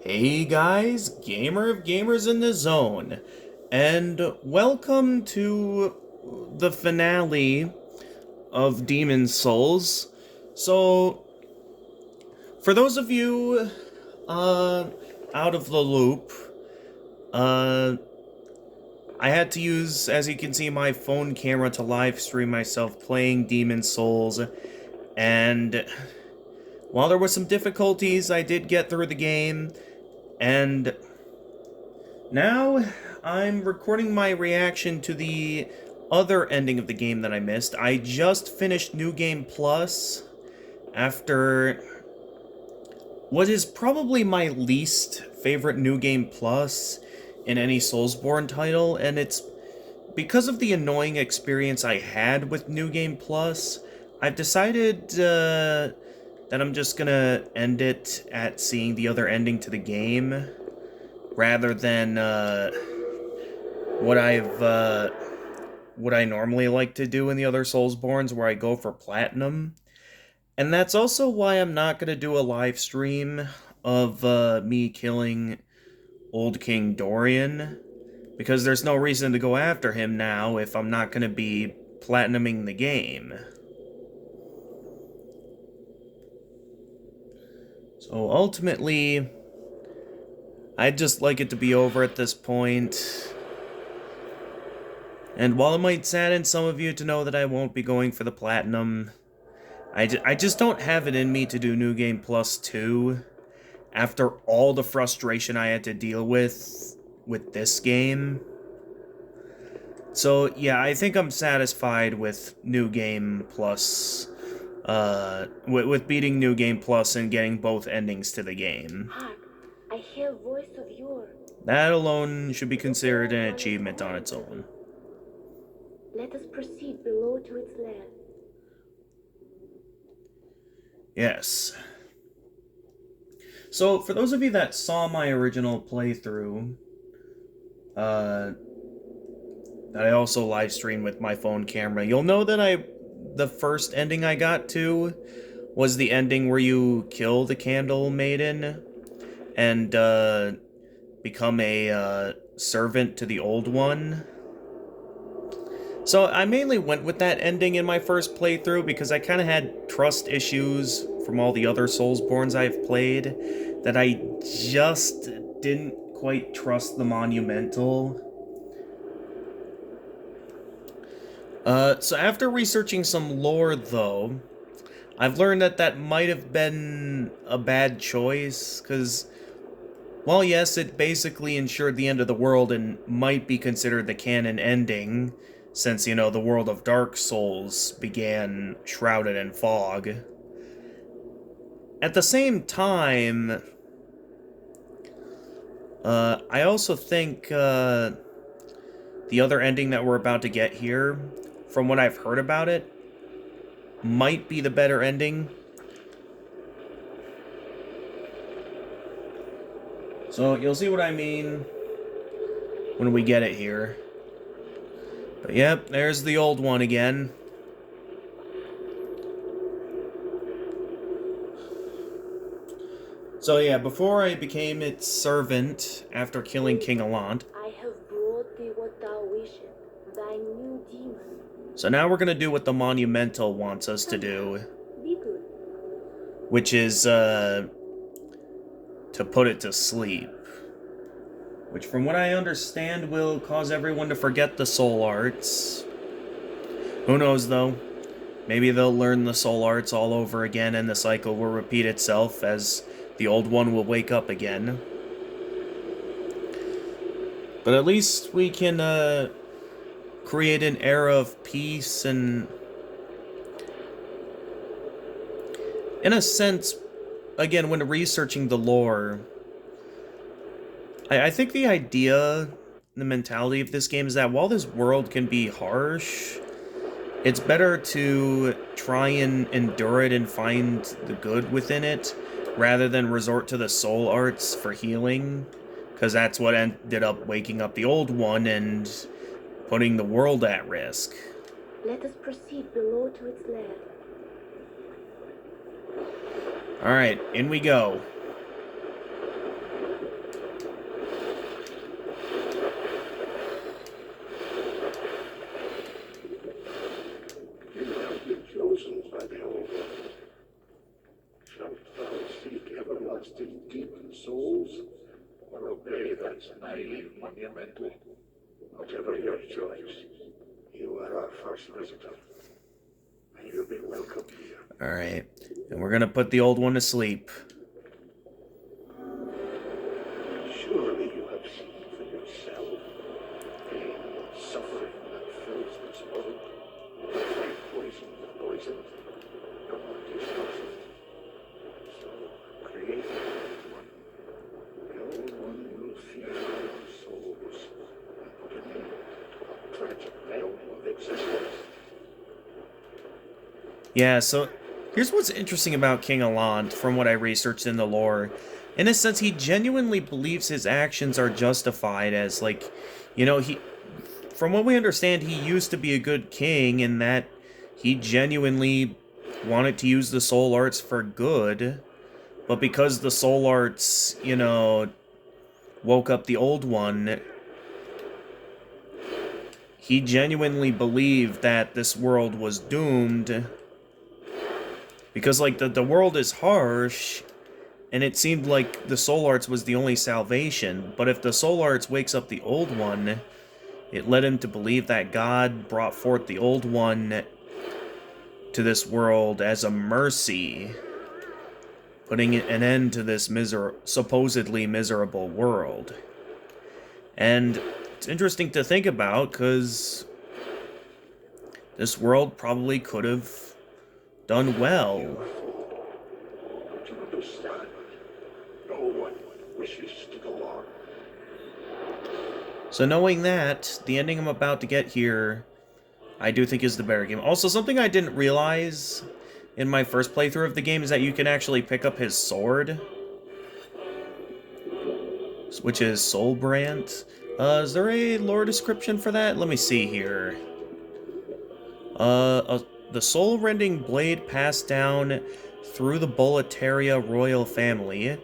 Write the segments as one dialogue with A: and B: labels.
A: Hey guys, Gamer of Gamers in the Zone, and welcome to the finale of Demon's Souls. So, for those of you out of the loop, uh, I had to use, as you can see, my phone camera to live stream myself playing Demon's Souls, and while there were some difficulties, I did get through the game, and now, I'm recording my reaction to the other ending of the game that I missed. I just finished New Game Plus after what is probably my least favorite New Game Plus in any Soulsborne title, and it's because of the annoying experience I had with New Game Plus. I've decided that I'm just gonna end it at seeing the other ending to the game rather than what I normally like to do in the other Soulsborns, where I go for platinum. And that's also why I'm not gonna do a live stream of me killing Old King Dorian, because there's no reason to go after him now if I'm not gonna be platinuming the game. So ultimately, I'd just like it to be over at this point. And while it might sadden some of you to know that I won't be going for the platinum, I just don't have it in me to do New Game Plus 2 after all the frustration I had to deal with this game. So yeah, I think I'm satisfied with New Game Plus, with beating New Game Plus and getting both endings to the game.
B: Hark, I hear voice of yore.
A: That alone should be considered an achievement on its own.
B: Let us proceed below to its lair.
A: Yes. So, for those of you that saw my original playthrough, that I also live streamed with my phone camera, you'll know that the first ending I got to was the ending where you kill the Candle Maiden and become a servant to the Old One. So I mainly went with that ending in my first playthrough because I kind of had trust issues from all the other Soulsborns I've played, that I just didn't quite trust the Monumental. So after researching some lore, though, I've learned that that might have been a bad choice, because, well, yes, it basically ensured the end of the world and might be considered the canon ending, since, you know, the world of Dark Souls began shrouded in fog. At the same time, I also think the other ending that we're about to get here, from what I've heard about it, might be the better ending. So you'll see what I mean when we get it here. But yep, there's the old one again. So yeah, before I became its servant after killing King Allant.
B: I have brought thee what thou wishest, thy new demon.
A: So now we're gonna do what the Monumental wants us to do,
B: Be good.
A: which is to put it to sleep. Which, from what I understand, will cause everyone to forget the soul arts. Who knows, though? Maybe they'll learn the soul arts all over again and the cycle will repeat itself as the old one will wake up again. But at least we can create an era of peace and, in a sense, again, when researching the lore, I think the idea, the mentality of this game is that while this world can be harsh, it's better to try and endure it and find the good within it, rather than resort to the soul arts for healing, because that's what ended up waking up the old one and putting the world at risk.
B: Let us proceed below to its lair.
A: Alright, in we go.
C: harvesting demon souls, or obey that naive monumental. Whatever your choice, you are our first visitor. May you be welcome here.
A: Alright. And we're gonna put the old one to sleep.
C: Surely you have seen for yourself pain and suffering that fills this world. Poison the poison. No one deserves it. So create the old one will feed our souls and put an end to our tragic realm of existence.
A: Yeah, so here's what's interesting about King Allant from what I researched in the lore. In a sense, he genuinely believes his actions are justified as, like, you know, from what we understand, he used to be a good king in that he genuinely wanted to use the soul arts for good, but because the soul arts, you know, woke up the old one, he genuinely believed that this world was doomed. Because, like, the world is harsh, and it seemed like the Soul Arts was the only salvation. But if the Soul Arts wakes up the Old One, it led him to believe that God brought forth the Old One to this world as a mercy, putting an end to this supposedly miserable world. And it's interesting to think about, because this world probably could have done well.
C: Don't you understand? No one wishes to go on.
A: So knowing that, the ending I'm about to get here, I do think is the better game. Also, something I didn't realize in my first playthrough of the game is that you can actually pick up his sword, which is Soulbrand. Is there a lore description for that? Let me see here. The soul-rending blade passed down through the Boletaria royal family.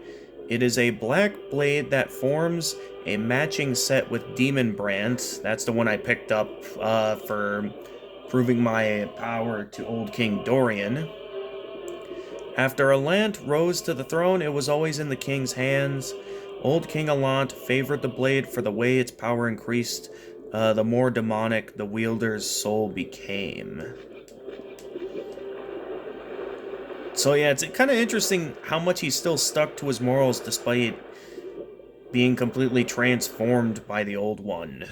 A: It is a black blade that forms a matching set with Demon Brand. That's the one I picked up for proving my power to Old King Dorian. After Allant rose to the throne, it was always in the king's hands. Old King Allant favored the blade for the way its power increased, the more demonic the wielder's soul became. So yeah, it's kind of interesting how much he's still stuck to his morals despite being completely transformed by the Old One.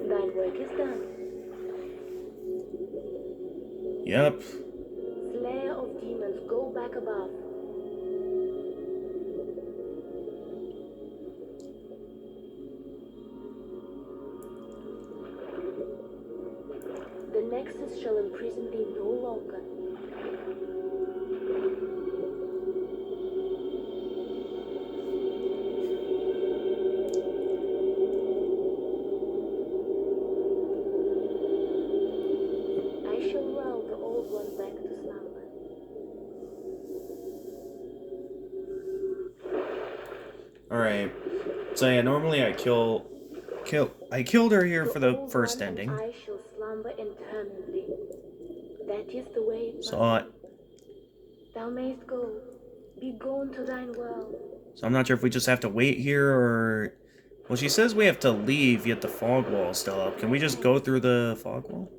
B: Thine work is done.
A: Yep.
B: Slayer of demons, go back above. The Nexus shall imprison thee no longer. I shall lull the old one back to slumber.
A: Alright. So yeah, normally I I killed her here for the
B: old
A: first
B: one and
A: ending.
B: I shall slumber eternally. That is the way it
A: So
B: must be. Thou mayst go. Be gone to thine world.
A: I'm not sure if we just have to wait here or... Well, she says we have to leave, yet the fog wall is still up. Can we just go through the fog wall?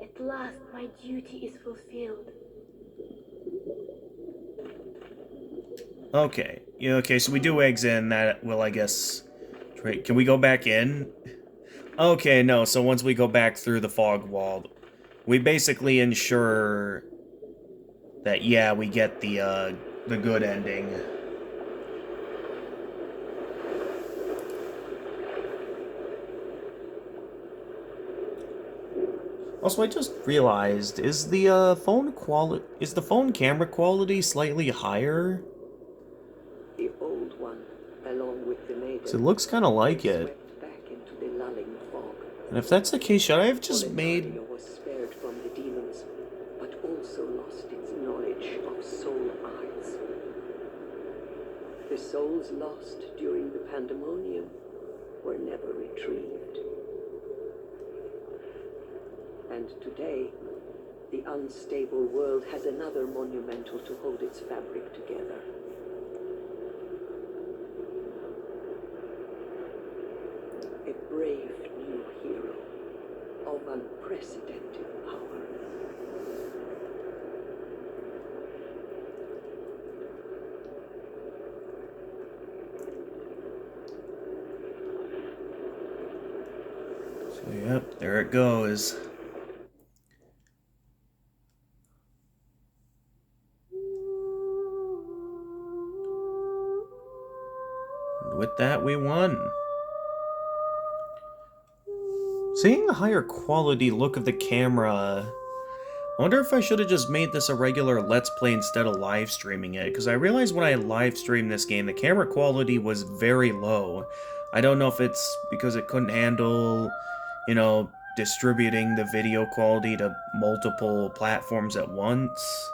B: At last, my duty is fulfilled.
A: Okay. Yeah, okay, so we do exit and that will, I guess... Wait, can we go back in? Okay, no, so once we go back through the fog wall, we basically ensure that, yeah, we get the good ending. Also, I just realized, is the phone camera quality slightly higher?
D: The old one, along with the maiden,
A: 'Cause it looks kind of like it.
D: swept back into the lulling fog.
A: And if that's the case, should I have just made...
D: Boletaria was spared from the demons, but also lost its knowledge of soul arts. The souls lost during the pandemonium were never retrieved. And today, the unstable world has another monumental to hold its fabric together. A brave new hero of unprecedented power.
A: So, yep, there it goes. And with that, we won. Seeing the higher quality look of the camera, I wonder if I should have just made this a regular Let's Play instead of live streaming it, because I realized when I live streamed this game, the camera quality was very low. I don't know if it's because it couldn't handle, you know, distributing the video quality to multiple platforms at once,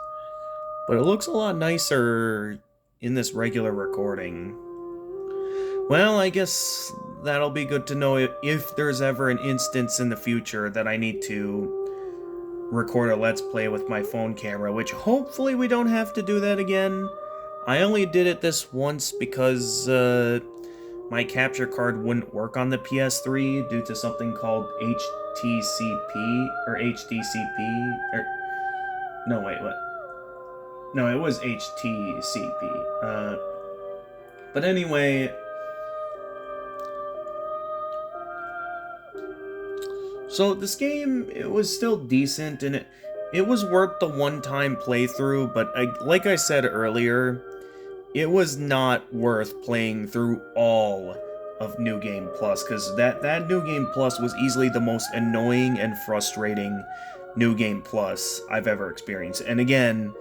A: but it looks a lot nicer in this regular recording. Well, I guess that'll be good to know if there's ever an instance in the future that I need to record a Let's Play with my phone camera, which hopefully we don't have to do that again. I only did it this once because my capture card wouldn't work on the PS3 due to something called HTCP, or HDCP, or... No, wait, what? No, it was HTCP. But anyway... So this game, it was still decent, and it was worth the one-time playthrough, but like I said earlier, it was not worth playing through all of New Game Plus, because that New Game Plus was easily the most annoying and frustrating New Game Plus I've ever experienced. And again,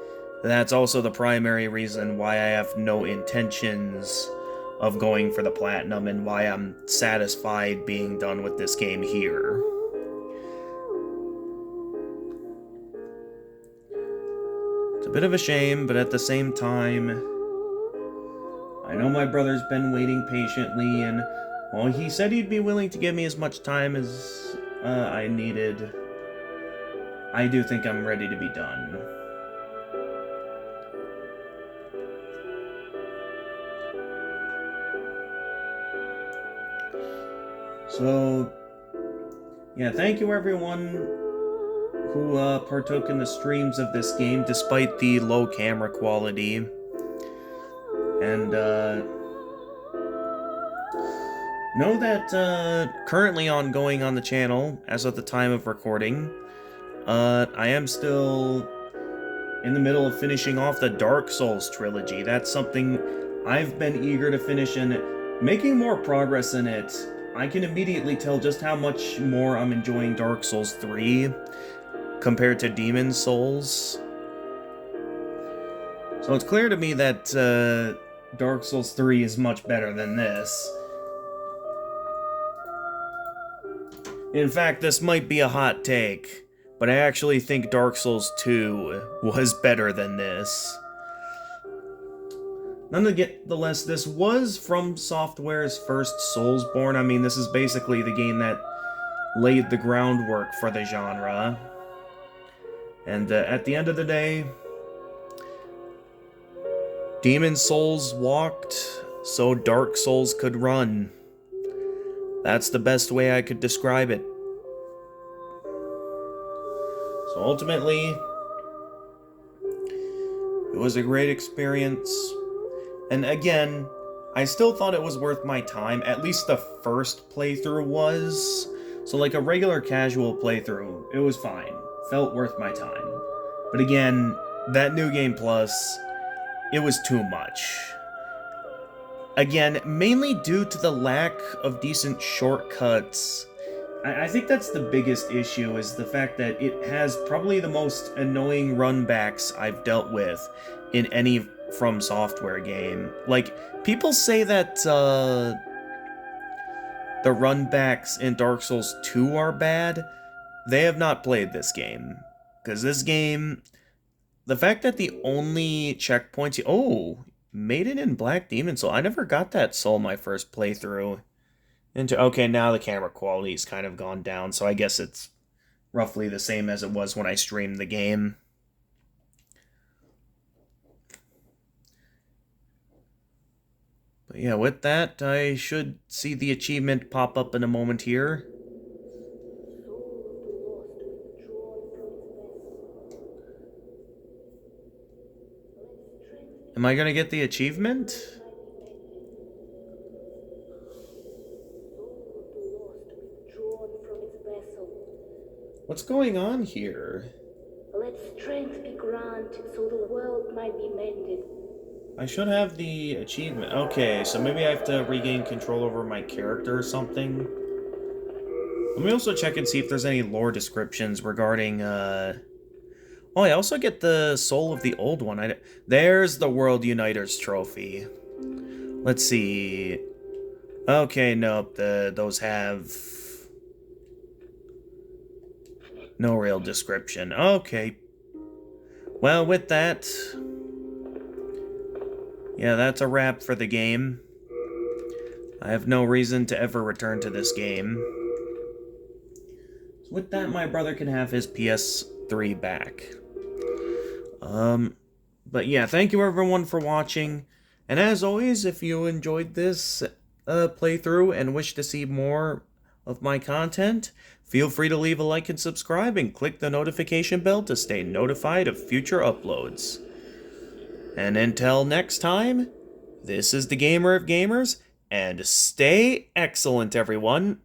A: that's also the primary reason why I have no intentions of going for the Platinum, and why I'm satisfied being done with this game here. It's a bit of a shame, but at the same time, I know my brother's been waiting patiently, and, well, he said he'd be willing to give me as much time as I needed. I do think I'm ready to be done. So, yeah, thank you everyone who partook in the streams of this game despite the low camera quality. And know that currently ongoing on the channel, as of the time of recording, I am still in the middle of finishing off the Dark Souls trilogy. That's something I've been eager to finish, and making more progress in it, I can immediately tell just how much more I'm enjoying Dark Souls 3 compared to Demon's Souls. So it's clear to me that Dark Souls 3 is much better than this. In fact, this might be a hot take, but I actually think Dark Souls 2 was better than this. Nonetheless, this was From Software's first Soulsborne. I mean, this is basically the game that laid the groundwork for the genre. And at the end of the day, Demon's Souls walked so Dark Souls could run. That's the best way I could describe it. So ultimately, it was a great experience. And again, I still thought it was worth my time. At least the first playthrough was. So like a regular casual playthrough, it was fine. Felt worth my time. But again, that New Game Plus, it was too much. Again, mainly due to the lack of decent shortcuts. I think that's the biggest issue, is the fact that it has probably the most annoying runbacks I've dealt with in any From Software game. Like, people say that the runbacks in Dark Souls 2 are bad. They have not played this game. Because this game, the fact that the only checkpoints... Oh, Maiden in Black Demon Soul. I never got that soul my first playthrough. Okay, now the camera quality's kind of gone down, so I guess it's roughly the same as it was when I streamed the game. But yeah, with that, I should see the achievement pop up in a moment here. Am I gonna get the achievement? What's going on here?
B: Let strength be granted so the world might be mended.
A: I should have the achievement. Okay, so maybe I have to regain control over my character or something. Let me also check and see if there's any lore descriptions regarding, Oh, I also get the soul of the old one. There's the World Uniters trophy. Let's see. Okay, nope, those have no real description. Okay. Well, with that, yeah, that's a wrap for the game. I have no reason to ever return to this game. So with that, my brother can have his PS3 back. But yeah, thank you everyone for watching. And as always, if you enjoyed this playthrough and wish to see more of my content, feel free to leave a like and subscribe and click the notification bell to stay notified of future uploads. And until next time, this is the Gamer of Gamers, and stay excellent, everyone.